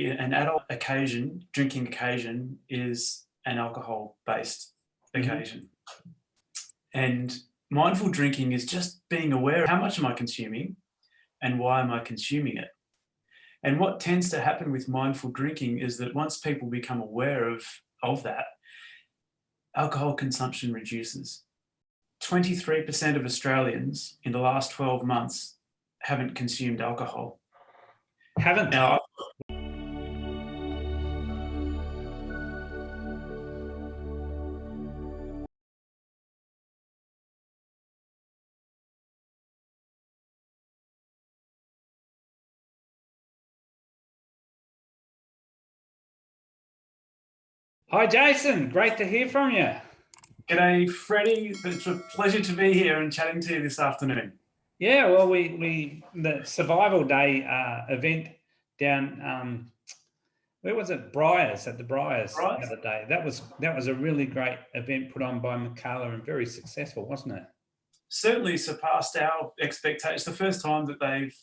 an adult drinking occasion is an alcohol-based occasion. And mindful drinking is just being aware of how much am I consuming and why am I consuming it. And what tends to happen with mindful drinking is that once people become aware of that, alcohol consumption reduces. 23% of Australians in the last 12 months haven't consumed alcohol. Haven't? Now, Hi, Jason. Great to hear from you. G'day, Freddie. It's a pleasure to be here and chatting to you this afternoon. Yeah, well, the Survival Day event down, where was it? Briars, at the Briars the other day. That was a really great event put on by Michaela and very successful, wasn't it? Certainly surpassed our expectations. The first time that they've,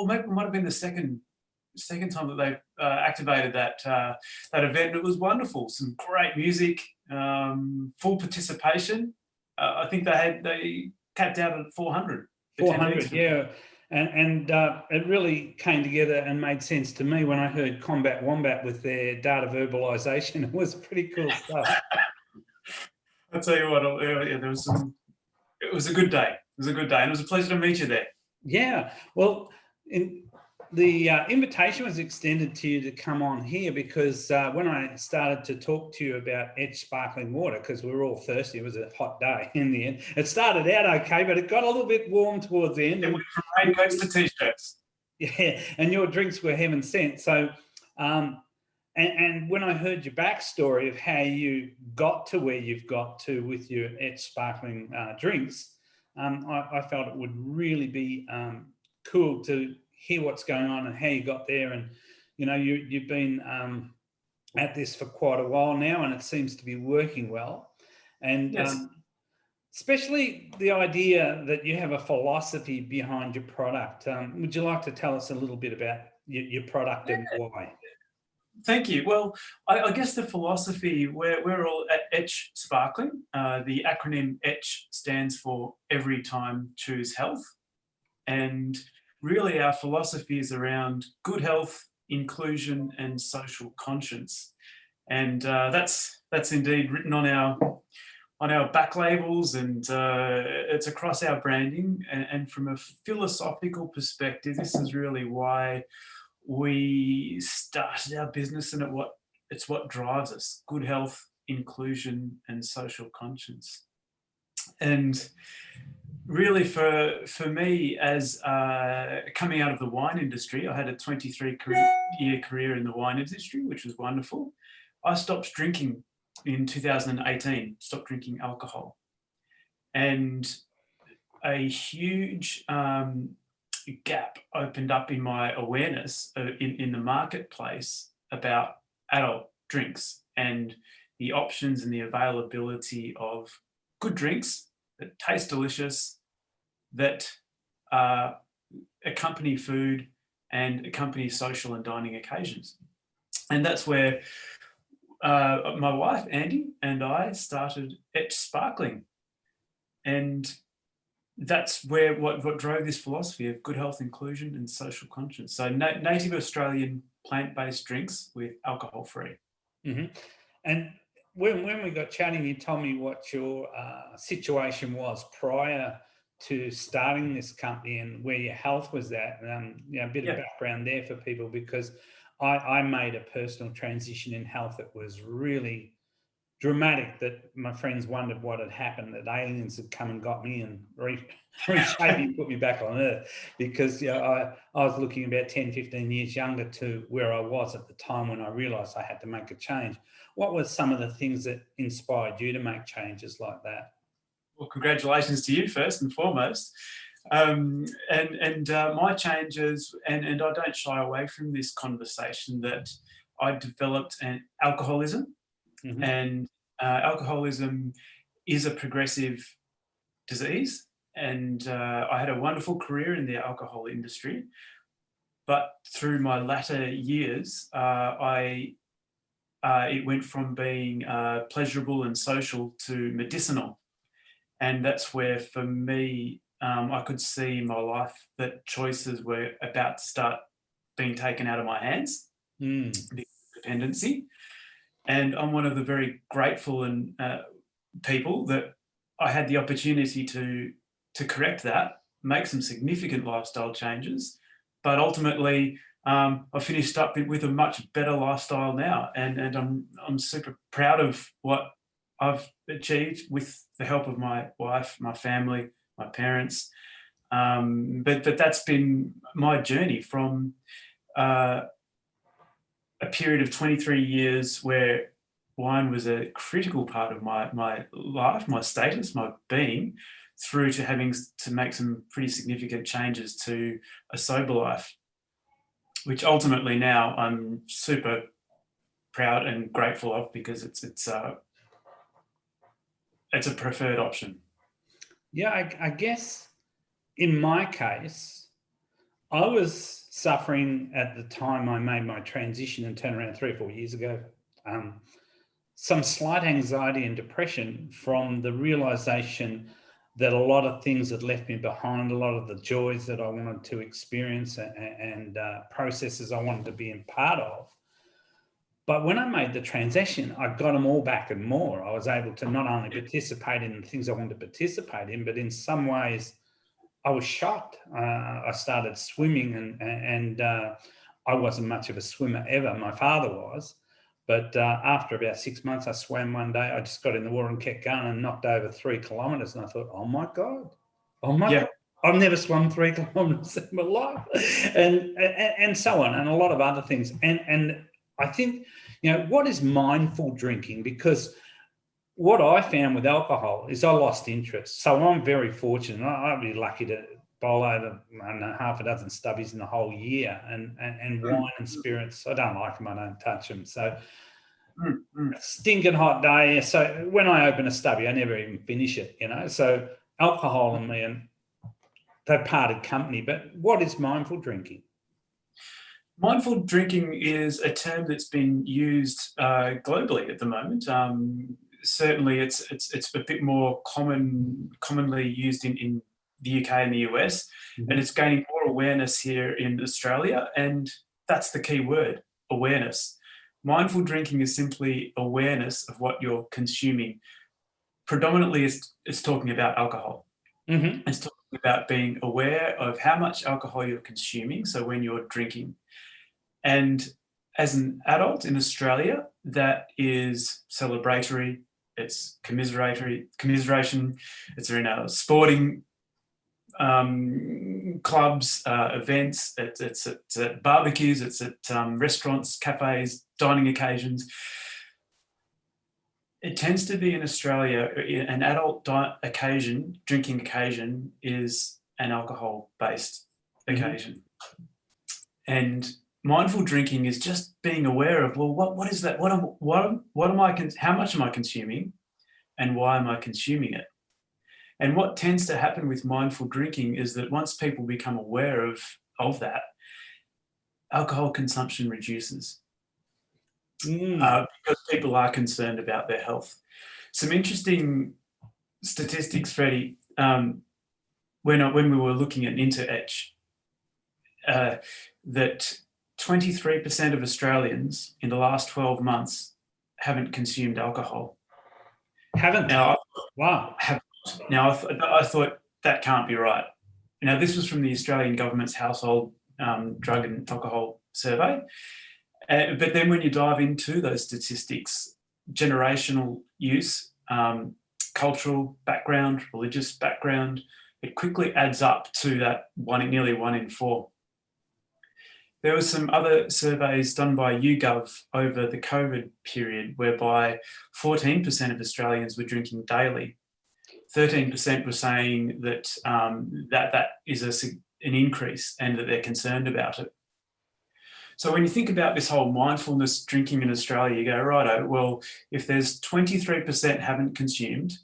maybe it might have been the second time that they've activated that event. It was wonderful. Some great music, full participation. I think they capped out at 400. 400, yeah. And it really came together and made sense to me when I heard Combat Wombat with their data verbalization. It was pretty cool stuff. I'll tell you what, it was a good day. It was a good day, and it was a pleasure to meet you there. Yeah, well, the invitation was extended to you to come on here because when I started to talk to you about ETCH Sparkling water, because we were all thirsty, it was a hot day in the end. It started out okay, but it got a little bit warm towards the end. It went from raincoats to t-shirts. Yeah, and your drinks were heaven sent. So, and when I heard your backstory of how you got to where you've got to with your ETCH Sparkling drinks, I felt it would really be cool to hear what's going on and how you got there. And you know, you've been at this for quite a while now, and it seems to be working well. And yes. Especially the idea that you have a philosophy behind your product. Would you like to tell us a little bit about your product and why? Thank you. Well, I guess the philosophy, we're all at ETCH Sparkling. The acronym ETCH stands for Every Time Choose Health. And really our philosophy is around good health, inclusion, and social conscience. And that's indeed written on our back labels, and it's across our branding. And from a philosophical perspective, this is really why we started our business, and it's what drives us: good health, inclusion, and social conscience. And really for me, as coming out of the wine industry, I had a 23-year career in the wine industry, which was wonderful. I stopped drinking in 2018, stopped drinking alcohol. And a huge gap opened up in my awareness in the marketplace about adult drinks and the options and the availability of good drinks that taste delicious, that accompany food and accompany social and dining occasions. And that's where my wife, Andy, and I started ETCH Sparkling. And that's where what drove this philosophy of good health, inclusion, and social conscience. So native Australian plant-based drinks with alcohol-free. Mm-hmm. And when we got chatting, you told me what your situation was prior to starting this company and where your health was at. You know, a bit of background there for people, because I made a personal transition in health that was really dramatic, that my friends wondered what had happened, that aliens had come and got me and reshaped me, put me back on Earth, because you know, I was looking about 10, 15 years younger to where I was at the time when I realised I had to make a change. What were some of the things that inspired you to make changes like that? Well, congratulations to you first and foremost. My changes, and I don't shy away from this conversation, that I developed an alcoholism. Mm-hmm. And alcoholism is a progressive disease, and I had a wonderful career in the alcohol industry. But through my latter years, it went from being pleasurable and social to medicinal. And that's where, for me, I could see in my life that choices were about to start being taken out of my hands, dependency. And I'm one of the very grateful and people that I had the opportunity to correct that, make some significant lifestyle changes, but ultimately I finished up with a much better lifestyle now, and I'm super proud of what I've achieved with the help of my wife, my family, my parents. But that's been my journey from a period of 23 years where wine was a critical part of my life, my status, my being, through to having to make some pretty significant changes to a sober life, which ultimately now I'm super proud and grateful of, because it's a preferred option. Yeah, I guess in my case, I was suffering at the time I made my transition and turnaround 3 or 4 years ago, some slight anxiety and depression from the realization that a lot of things had left me behind, a lot of the joys that I wanted to experience and processes I wanted to be in part of. But when I made the transition, I got them all back and more. I was able to not only participate in the things I wanted to participate in, but in some ways I was shocked. I started swimming and I wasn't much of a swimmer ever. My father was. But after about 6 months, I swam one day. I just got in the water and kept going and knocked over 3 kilometres. And I thought, oh my God, God. I've never swum 3 kilometres in my life. And so on, and a lot of other things. And I think, what is mindful drinking? Because what I found with alcohol is I lost interest. So I'm very fortunate. I'd be lucky to bowl over, I don't know, half a dozen stubbies in the whole year, and wine and spirits. I don't like them. I don't touch them. So stinking hot day. So when I open a stubby, I never even finish it, So alcohol and me, and they parted company. But what is mindful drinking? Mindful drinking is a term that's been used globally at the moment. Certainly, it's a bit more commonly used in the UK and the US, and it's gaining more awareness here in Australia. And that's the key word: awareness. Mindful drinking is simply awareness of what you're consuming. Predominantly, it's talking about alcohol. It's talking about being aware of how much alcohol you're consuming. So when you're drinking. And as an adult in Australia, that is celebratory, it's commiseration, it's in sporting clubs, events, it's at barbecues, it's at restaurants, cafes, dining occasions. It tends to be in Australia, an adult drinking occasion is an alcohol-based occasion. And mindful drinking is just being aware of, well, what is that? How much am I consuming, and why am I consuming it? And what tends to happen with mindful drinking is that once people become aware of that, alcohol consumption reduces because people are concerned about their health. Some interesting statistics, Freddie, when we were looking at ETCH, that 23% of Australians in the last 12 months haven't consumed alcohol. Haven't? Now, Wow. Now, I thought that can't be right. This was from the Australian government's household drug and alcohol survey. But then when you dive into those statistics, generational use, cultural background, religious background, it quickly adds up to that nearly 1 in 4. There were some other surveys done by YouGov over the COVID period whereby 14% of Australians were drinking daily. 13% were saying that that is an increase and that they're concerned about it. So when you think about this whole mindfulness drinking in Australia, you go, righto, well, if there's 23% haven't consumed,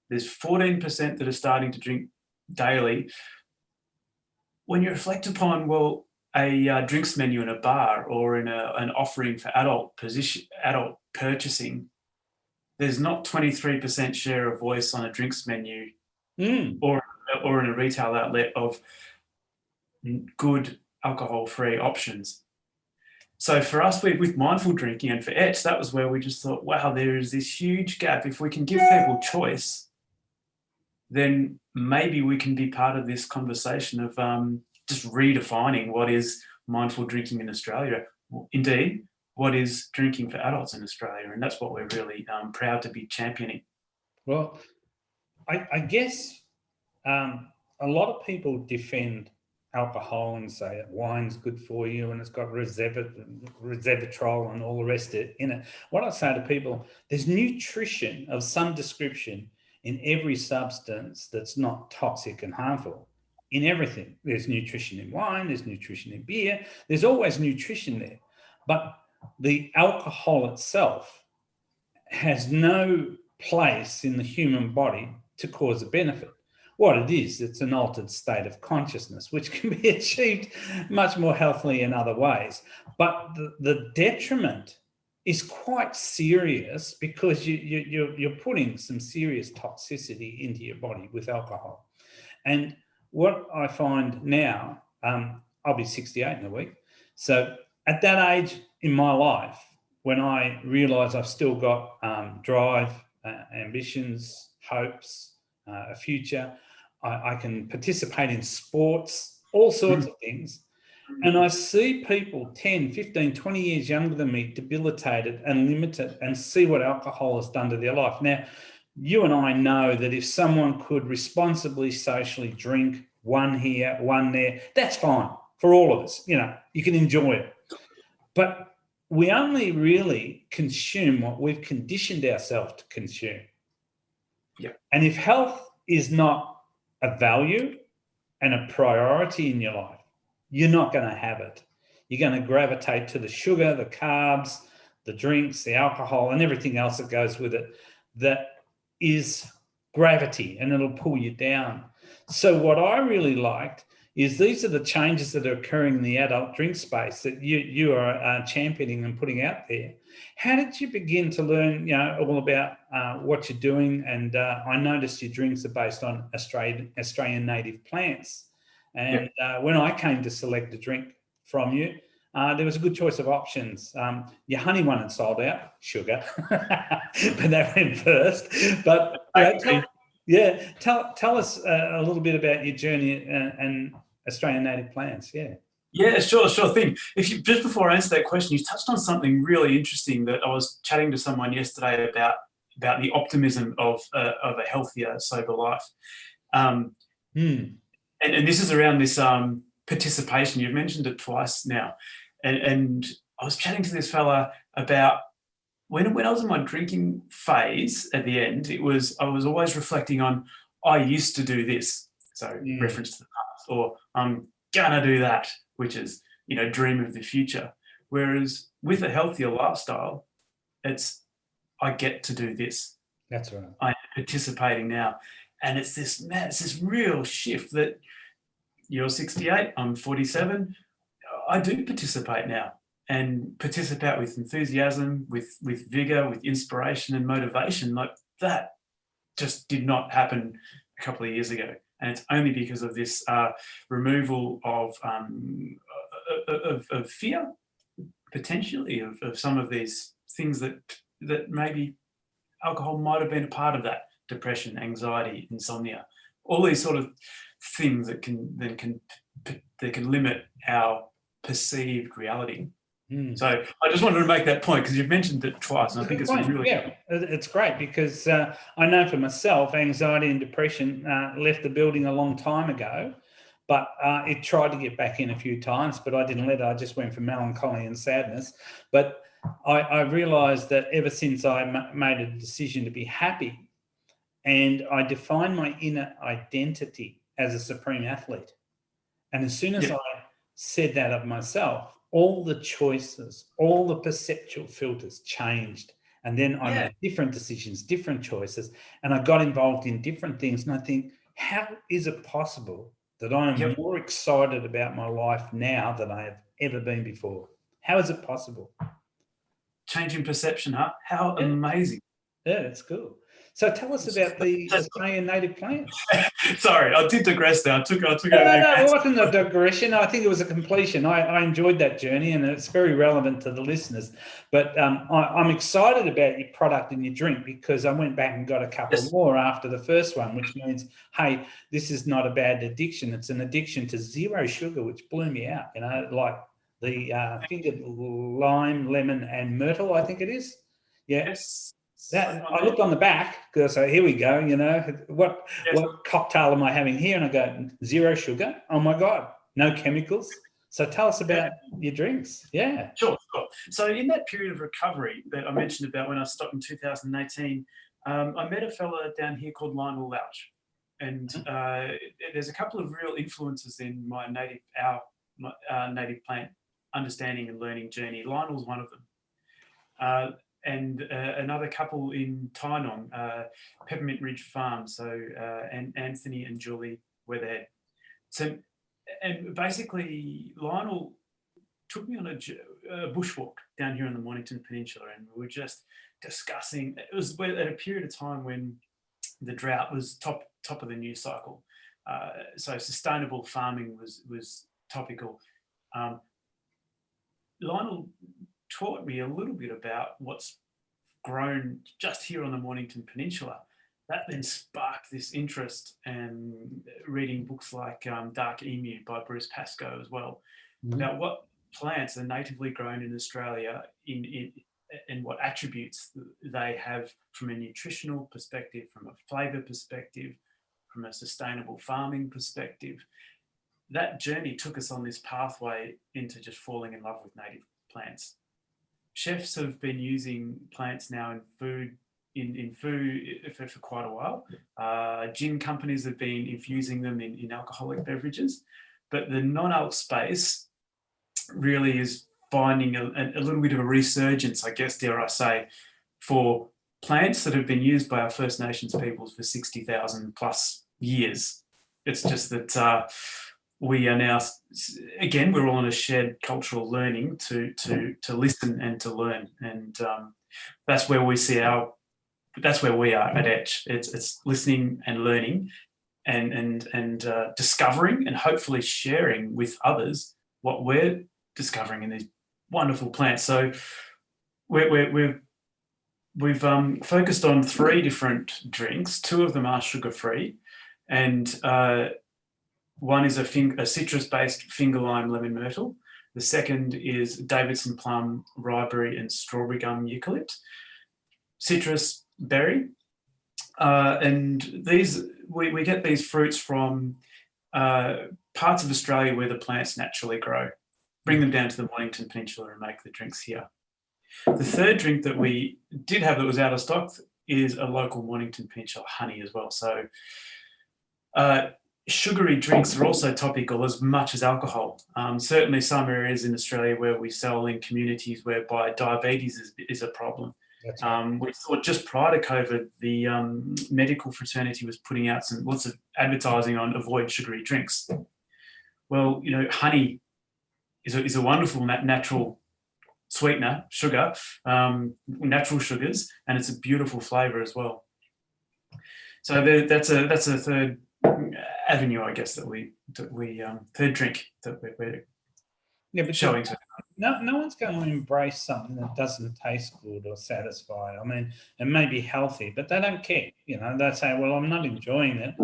there's 14% that are starting to drink daily. When you reflect upon, well, drinks menu in a bar or in an offering for adult purchasing, there's not 23% share of voice on a drinks menu or in a retail outlet of good alcohol-free options. So for us, with mindful drinking and for ETCH, that was where we just thought, wow, there is this huge gap. If we can give people choice, then maybe we can be part of this conversation of just redefining what is mindful drinking in Australia. Indeed, what is drinking for adults in Australia? And that's what we're really proud to be championing. Well, I guess a lot of people defend alcohol and say that wine's good for you and it's got resveratrol and all the rest of it in it. What I say to people, there's nutrition of some description in every substance that's not toxic and harmful. In everything, there's nutrition in wine, there's nutrition in beer, there's always nutrition there. But the alcohol itself has no place in the human body to cause a benefit. What it is, it's an altered state of consciousness, which can be achieved much more healthily in other ways. But the detriment is quite serious because you're putting some serious toxicity into your body with alcohol. And what I find now, I'll be 68 in a week. So at that age in my life, when I realise I've still got drive, ambitions, hopes, a future, I can participate in sports, all sorts of things. And I see people 10, 15, 20 years younger than me debilitated and limited and see what alcohol has done to their life. Now, you and I know that if someone could responsibly, socially drink one here, one there, that's fine for all of us. You know, you can enjoy it. But we only really consume what we've conditioned ourselves to consume. Yeah. And if health is not a value and a priority in your life, you're not going to have it. You're going to gravitate to the sugar, the carbs, the drinks, the alcohol, and everything else that goes with it that is gravity, and it'll pull you down. So what I really liked is these are the changes that are occurring in the adult drink space that you are championing and putting out there. How did you begin to learn, all about what you're doing? And I noticed your drinks are based on Australian native plants. And when I came to select a drink from you, there was a good choice of options. Your honey one had sold out, sugar, but that went first. But tell us a little bit about your journey and Australian native plants. Yeah, sure thing. Just before I answer that question, you touched on something really interesting that I was chatting to someone yesterday about the optimism of a healthier, sober life. And this is around this participation. You've mentioned it twice now. And I was chatting to this fella about when I was in my drinking phase at the end, I was always reflecting on, I used to do this. So reference to the past, or I'm gonna do that, which is, dream of the future. Whereas with a healthier lifestyle, it's, I get to do this. That's right. I'm participating now. And it's this real shift that you're 68, I'm 47. I do participate now, and participate with enthusiasm, with vigor, with inspiration and motivation. Like that just did not happen a couple of years ago. And it's only because of this removal of fear, potentially, of some of these things that maybe alcohol might have been a part of that. Depression, anxiety, insomnia, all these sort of things that can limit our perceived reality. So I just wanted to make that point because you've mentioned it twice, and I think it's really it's great because I know for myself, anxiety and depression left the building a long time ago, but it tried to get back in a few times, but I didn't let it. I just went for melancholy and sadness. But I realised that ever since I made a decision to be happy, and I defined my inner identity as a supreme athlete, and as soon as I said that of myself, all the choices, all the perceptual filters changed. And then I made different decisions, different choices, and I got involved in different things. And I think, how is it possible that I am Yep. more excited about my life now than I have ever been before. How is it possible? Changing perception, huh? How Yeah. amazing. Yeah, that's cool. So tell us about the Australian native plants. Sorry, I did digress there. I took No, it. it wasn't a digression. I think it was a completion. I enjoyed that journey, and it's very relevant to the listeners. But I'm excited about your product and your drink because I went back and got a couple more after the first one, which means, hey, this is not a bad addiction. It's an addiction to zero sugar, which blew me out. You know, like the fingered lime, lemon, and myrtle, I think it is. Yeah. Yes. That, I looked on the back because here we go, you know, what cocktail am I having here? And I go, zero sugar. Oh my God, no chemicals. So tell us about your drinks. Yeah. Sure. So in that period of recovery that I mentioned about when I stopped in 2018, I met a fella down here called Lionel Louch. And there's a couple of real influences in my native plant understanding and learning journey. Lionel's one of them. And another couple in Tynong, Peppermint Ridge Farm. So and Anthony and Julie were there. So, and basically Lionel took me on a bushwalk down here on the Mornington Peninsula, and we were just discussing. It was at a period of time when the drought was top of the news cycle. So sustainable farming was topical. Lionel taught me a little bit about what's grown just here on the Mornington Peninsula. That then sparked this interest and reading books like Dark Emu by Bruce Pascoe as well, about what plants are natively grown in Australia and what attributes they have from a nutritional perspective, from a flavour perspective, from a sustainable farming perspective. That journey took us on this pathway into just falling in love with native plants. Chefs have been using plants now in food for quite a while. Gin companies have been infusing them in alcoholic beverages, but the non-alc space really is finding a little bit of a resurgence, I guess, dare I say, for plants that have been used by our First Nations peoples for 60,000 plus years. It's just that we are now, again, we're all on a shared cultural learning to listen and to learn, and that's where we see that's where we are at ETCH. It's listening and learning, and discovering, and hopefully sharing with others what we're discovering in these wonderful plants. So we've focused on 3 different drinks. 2 of them are sugar-free, and one is a citrus-based finger lime lemon myrtle. The second is Davidson plum, ryeberry, and strawberry gum eucalypt. Citrus berry, and these we get these fruits from parts of Australia where the plants naturally grow. Bring them down to the Mornington Peninsula and make the drinks here. The third drink that we did have that was out of stock is a local Mornington Peninsula honey as well. So sugary drinks are also topical as much as alcohol. Certainly some areas in Australia where we sell in communities whereby diabetes is a problem. We saw just prior to COVID, the medical fraternity was putting out lots of advertising on avoid sugary drinks. Well, you know, honey is a wonderful natural sweetener, sugar, natural sugars, and it's a beautiful flavour as well. So that's a third avenue, I guess, that we third drink that we're showing to. No one's going to embrace something that doesn't taste good or satisfy. I mean, it may be healthy, but they don't care. You know, they say, well, I'm not enjoying it.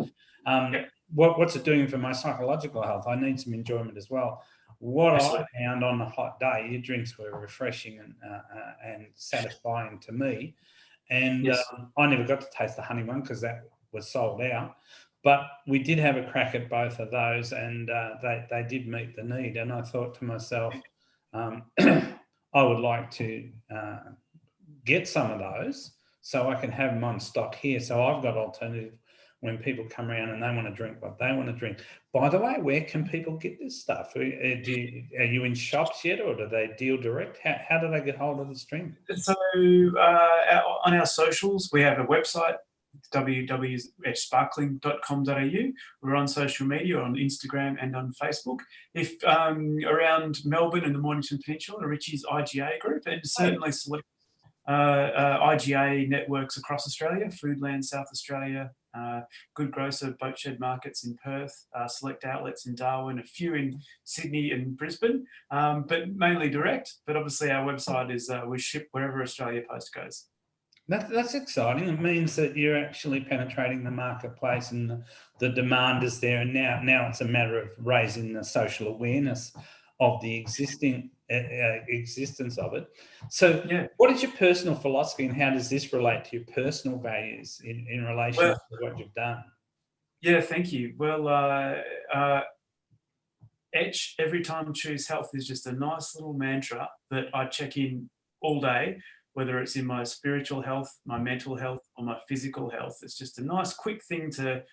What's it doing for my psychological health? I need some enjoyment as well. What I found on a hot day, your drinks were refreshing and satisfying to me. And I never got to taste the honey one because that was sold out. But we did have a crack at both of those, and they did meet the need. And I thought to myself, I would like to get some of those so I can have them on stock here. So I've got alternative when people come around and they want to drink what they want to drink. By the way, where can people get this stuff? Are you in shops yet, or do they deal direct? How do they get hold of this drink? So on our socials, we have a website, It's www.sparkling.com.au. We're on social media, on Instagram and on Facebook. If around Melbourne and the Mornington Peninsula, Richie's IGA group, and certainly select IGA networks across Australia, Foodland South Australia, Good Grocer, Boatshed Markets in Perth, select outlets in Darwin, a few in Sydney and Brisbane, but mainly direct. But obviously our website is we ship wherever Australia Post goes. That's exciting. It means that you're actually penetrating the marketplace and the demand is there. And now it's a matter of raising the social awareness of the existence of it. So what is your personal philosophy and how does this relate to your personal values in relation to what you've done? Yeah, thank you. Well, ETCH, every time choose health, is just a nice little mantra that I check in all day, whether it's in my spiritual health, my mental health, or my physical health. It's just a nice quick thing to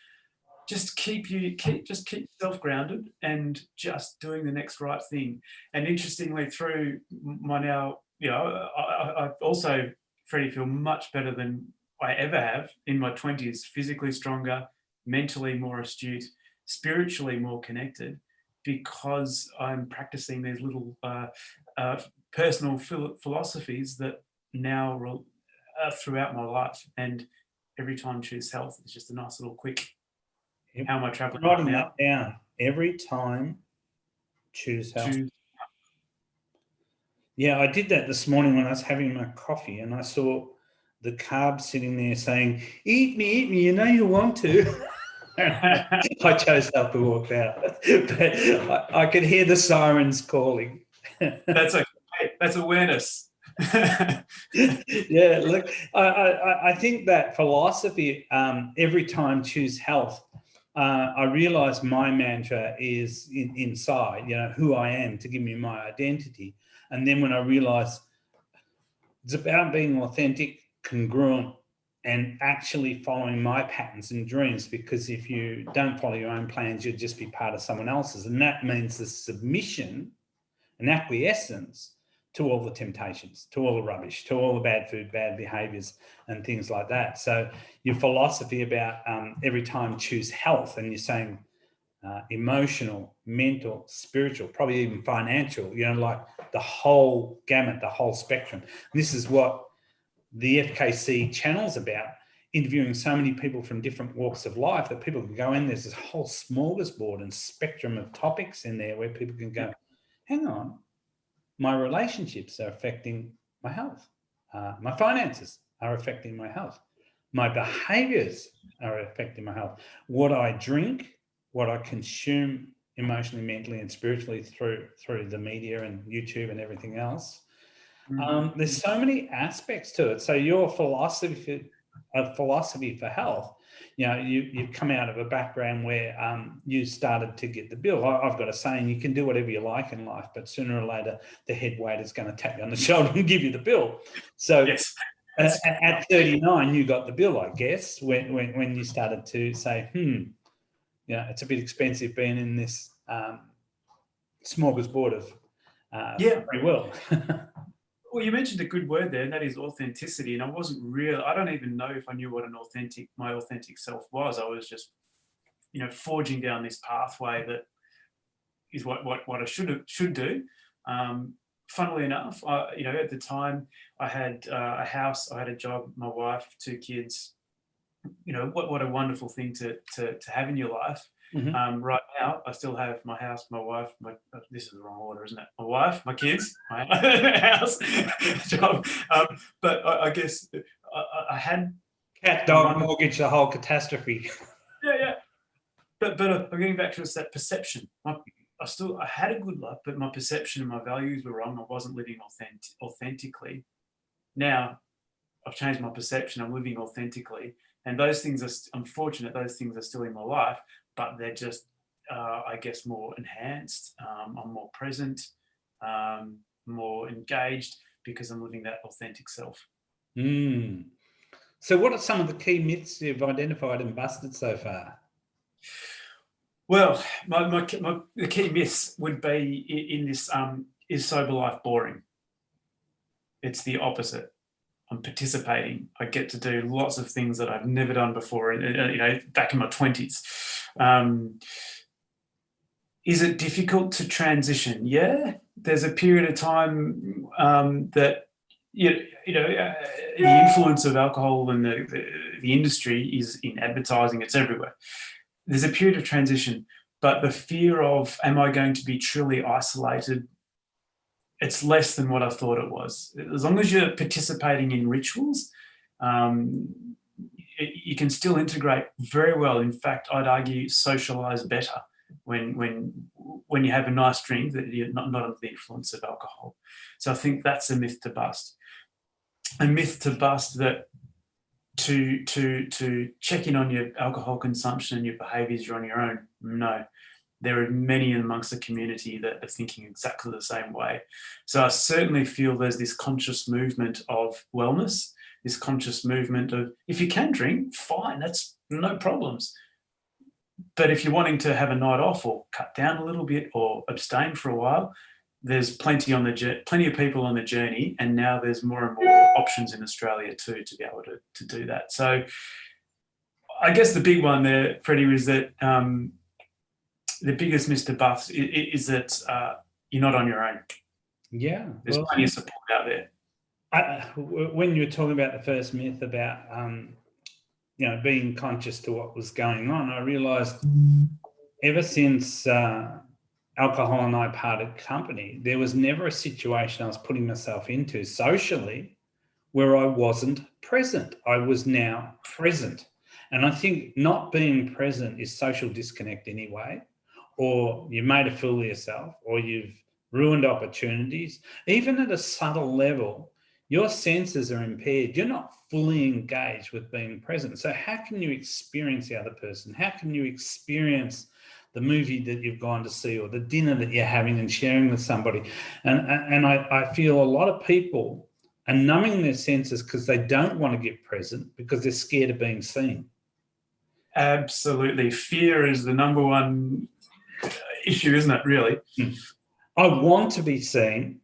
just keep yourself grounded and just doing the next right thing. And interestingly, through my now, I also, Freddie, feel much better than I ever have in my 20s, physically stronger, mentally more astute, spiritually more connected, because I'm practicing these little personal philosophies that now throughout my life. And every time choose health, it's just a nice little quick, how am I traveling right now? That down. Every time choose health. Yeah, I did that this morning when I was having my coffee and I saw the carb sitting there saying, eat me, you know you want to. I chose not to walk out, but I could hear the sirens calling. That's okay. That's awareness. Yeah, look, I think that philosophy, every time choose health, I realize my mantra is inside, who I am, to give me my identity. And then when I realize it's about being authentic, congruent, and actually following my patterns and dreams, because if you don't follow your own plans, you'll just be part of someone else's. And that means the submission and acquiescence to all the temptations, to all the rubbish, to all the bad food, bad behaviors, and things like that. So your philosophy about every time choose health, and you're saying emotional, mental, spiritual, probably even financial, like the whole gamut, the whole spectrum. This is what the FKC channel's about, interviewing so many people from different walks of life that people can go in. There's this whole smorgasbord and spectrum of topics in there where people can go, hang on, my relationships are affecting my health. My finances are affecting my health. My behaviors are affecting my health. What I drink, what I consume emotionally, mentally, and spiritually through the media and YouTube and everything else. There's so many aspects to it. So your philosophy for health, you've come out of a background where you started to get the bill. I've got a saying, you can do whatever you like in life, but sooner or later, the head waiter's going to tap you on the shoulder and give you the bill. So yes. At 39, you got the bill, I guess, when you started to say, it's a bit expensive being in this smorgasbord of free will. Well, you mentioned a good word there, and that is authenticity. And I don't even know if I knew what my authentic self was. I was just, forging down this pathway that is what I should do. Funnily enough, at the time I had a house, I had a job, my wife, 2 kids. What a wonderful thing to have in your life. Mm-hmm. Right now, I still have my house, my wife, this is the wrong order, isn't it? My wife, my kids, my house, job. But I guess I had cat, dog, mortgage, the whole catastrophe. Yeah. But I'm getting back to that perception. I had a good life, but my perception and my values were wrong. I wasn't living authentically. Now I've changed my perception. I'm living authentically. And those things I'm fortunate those things are still in my life, but they're just, I guess, more enhanced. I'm more present, more engaged, because I'm living that authentic self. So what are some of the key myths you've identified and busted so far? Well, the key myths would be in this, is sober life boring? It's the opposite. I'm participating. I get to do lots of things that I've never done before, back in my 20s. Is it difficult to transition? Yeah, there's a period of time that the influence of alcohol and the industry is in advertising. It's everywhere. There's a period of transition, but the fear of, am I going to be truly isolated? It's less than what I thought it was. As long as you're participating in rituals, you can still integrate very well. In fact, I'd argue socialize better when you have a nice drink that you're not under the influence of alcohol. So I think that's a myth to bust. A myth to bust that to check in on your alcohol consumption and your behaviours, you're on your own. No. There are many amongst the community that are thinking exactly the same way. So I certainly feel there's this conscious movement of wellness, this conscious movement of, if you can drink, fine, that's no problems. But if you're wanting to have a night off or cut down a little bit or abstain for a while, there's plenty of people on the journey, and now there's more and more options in Australia too to be able to do that. So I guess the big one there, Freddie, is that the biggest Mr. Buffs is that you're not on your own. Yeah. There's plenty of support out there. When you were talking about the first myth about, being conscious to what was going on, I realised ever since alcohol and I parted company, there was never a situation I was putting myself into socially where I wasn't present. I was now present. And I think not being present is social disconnect anyway, or you've made a fool of yourself, or you've ruined opportunities. Even at a subtle level, your senses are impaired. You're not fully engaged with being present. So how can you experience the other person? How can you experience the movie that you've gone to see, or the dinner that you're having and sharing with somebody? And I feel a lot of people are numbing their senses because they don't want to get present because they're scared of being seen. Absolutely. Fear is the number one issue, isn't it, really? I want to be seen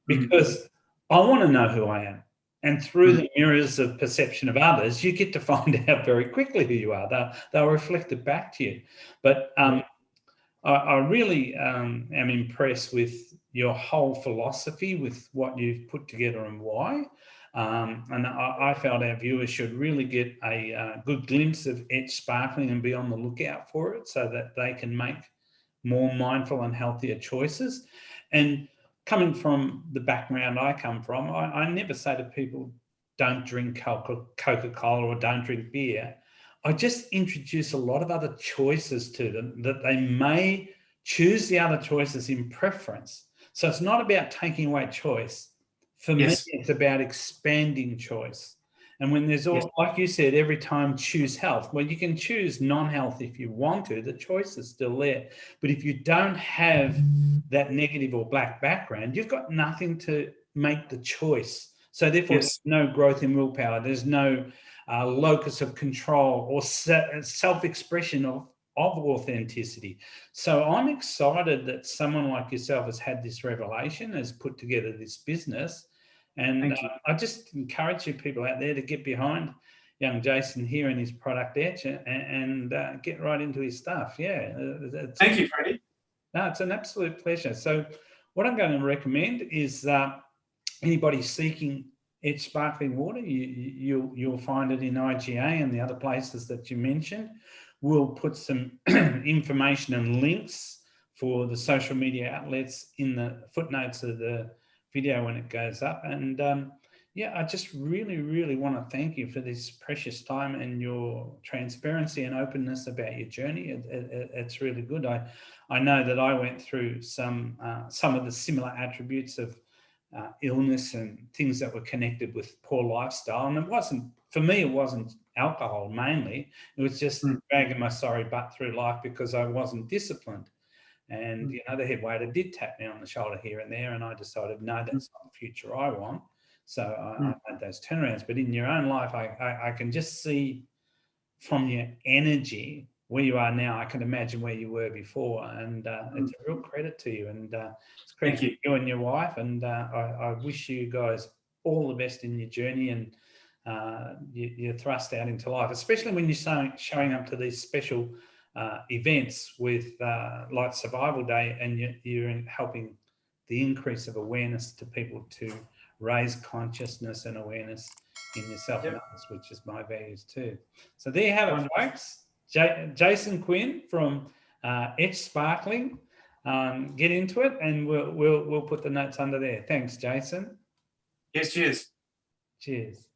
because I want to know who I am. And through the mirrors of perception of others, you get to find out very quickly who you are. They'll reflect it back to you. But I really am impressed with your whole philosophy, with what you've put together and why. And I felt our viewers should really get a good glimpse of ETCH Sparkling and be on the lookout for it so that they can make more mindful and healthier choices. And coming from the background I come from, I never say to people, don't drink Coca-Cola or don't drink beer. I just introduce a lot of other choices to them that they may choose the other choices in preference. So it's not about taking away choice. For me, it's about expanding choice. And when there's all, like you said, every time choose health. Well, you can choose non-health if you want to. The choice is still there. But if you don't have that negative or black background, you've got nothing to make the choice. So therefore, there's no growth in willpower. There's no locus of control or self-expression of authenticity. So I'm excited that someone like yourself has had this revelation, has put together this business. And I just encourage you people out there to get behind young Jason here and his product ETCH and get right into his stuff. Yeah. Thank you, Freddie. No, it's an absolute pleasure. So what I'm going to recommend is anybody seeking ETCH Sparkling Water, you'll find it in IGA and the other places that you mentioned. We'll put some information and links for the social media outlets in the footnotes of the video when it goes up. And I just really, really want to thank you for this precious time and your transparency and openness about your journey. It's really good. I know that I went through some of the similar attributes of illness and things that were connected with poor lifestyle. And for me, it wasn't alcohol mainly. It was just dragging my sorry butt through life because I wasn't disciplined. And, the head waiter did tap me on the shoulder here and there. And I decided, no, that's not the future I want. So I made those turnarounds. But in your own life, I can just see from your energy where you are now. I can imagine where you were before. And it's a real credit to you. And it's credit to you and your wife. And I wish you guys all the best in your journey and you're thrust out into life, especially when you're showing up to these special events with like Survival Day, and you're helping the increase of awareness to people to raise consciousness and awareness in yourself and others, which is my values too. So there you have it, folks. Jason Quin from ETCH Sparkling. Get into it, and we'll put the notes under there. Thanks, Jason. Yes, cheers. Cheers.